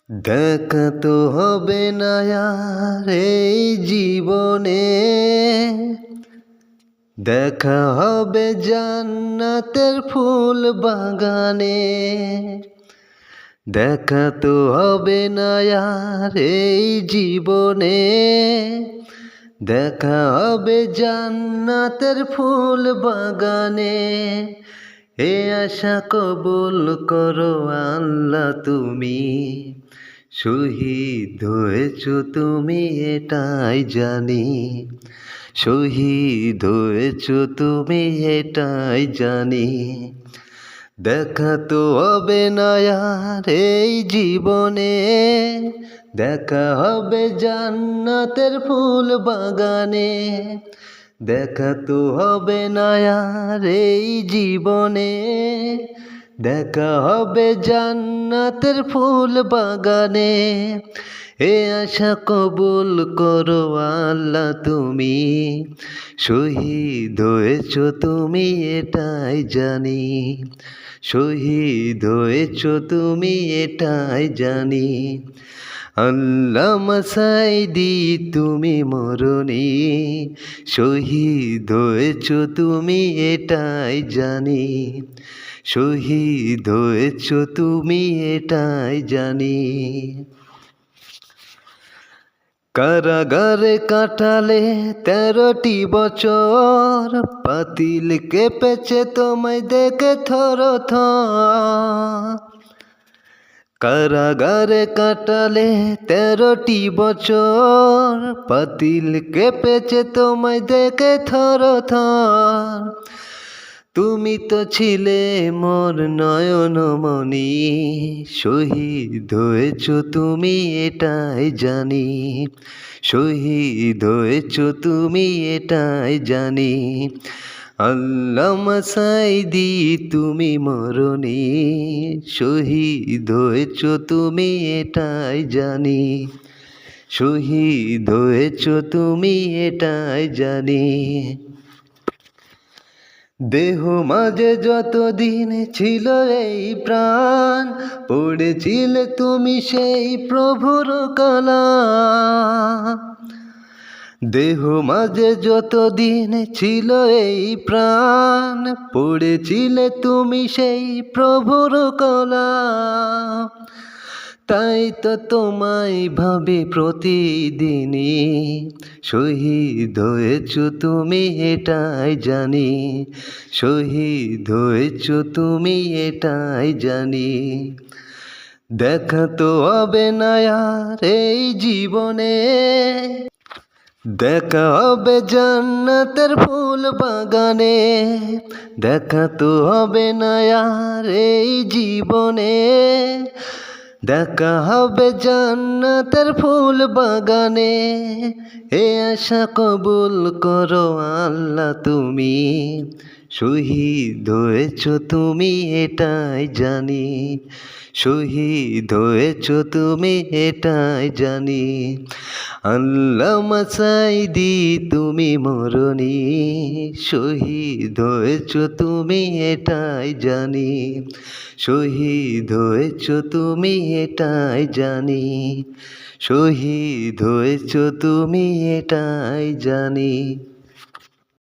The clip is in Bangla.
দেখা তো হবে না আর এই জীবনে, দেখা হবে জান্নাতের ফুল বাগানে। দেখা তো হবে না আর এই জীবনে, দেখা হবে জান্নাতের ফুল বাগানে। এ আশা কবুল করো আল্লাহ তুমি, শহীদ হয়েছ তুমি এটাই জানি। শহীদ হয়েছ তুমি এটাই জানি। দেখা তো হবে না আর এই জীবনে, দেখা হবে জান্নাতের ফুল বাগানে। দেখা তো হবে না আর এই জীবনে, দেখা হবে জান্নাতের ফুল বাগানে। এ আশা কবুল করো আল্লাহ তুমি, শহীদ হয়েছ তুমি এটাই জানি। শহীদ হয়েছ তুমি এটাই জানি। আল্লামা সাঈদী তুমি মরণি, শহীদ হয়েছ তুমি এটাই জানি। শহীদ হয়েছ তুমি এটাই জানি। কারাগারে কাটালে 13টি বছর, পাতিল কেঁপেছে তোমায় দেখে থর থর। কারাগারে কাটালে 13টি বছর, পাতিল কেঁপেছে তোমায় দেখে থর থর। তুমি তো ছিলে মোর নয়নমণি, শহীদ হয়েছ তুমি এটাই জানি। শহীদ হয়েছ তুমি এটাই জানি। আল্লামা সাঈদী তুমি মরণি, শহীদ হয়েছ তুমি এটাই জানি। শহীদ হয়েছ তুমি এটাই জানি। দেহ মাঝে যতদিন ছিল এই প্রাণ, পড়েছিলে তুমি সেই প্রভুর কালাম। দেহ মাঝে যতদিন ছিল এই প্রাণ, পড়েছিলে তুমি সেই প্রভুর কালাম। তাই তো তোমায় ভাবি প্রতিদিনই, শহীদ হয়েছ তুমি এটাই জানি। শহীদ হয়েছ তুমি এটাই জানি। দেখা তো হবে না আর এই জীবনে, দেখা হবে জান্নাতের ফুল বাগানে। দেখা তো হবে না আর এই জীবনে, দেখা হবে জান্নাতের ফুল বাগানে। এ আশা কবুল করো আল্লাহ তুমি, শহীদ হয়েছ তুমি এটাই জানি। শহীদ হয়েছ তুমি এটাই জানি। আল্লামা সাঈদী তুমি মরণি, শহীদ হয়েছ তুমি এটাই জানি। শহীদ হয়েছ তুমি এটাই জানি। শহীদ হয়েছ তুমি এটাই জানি।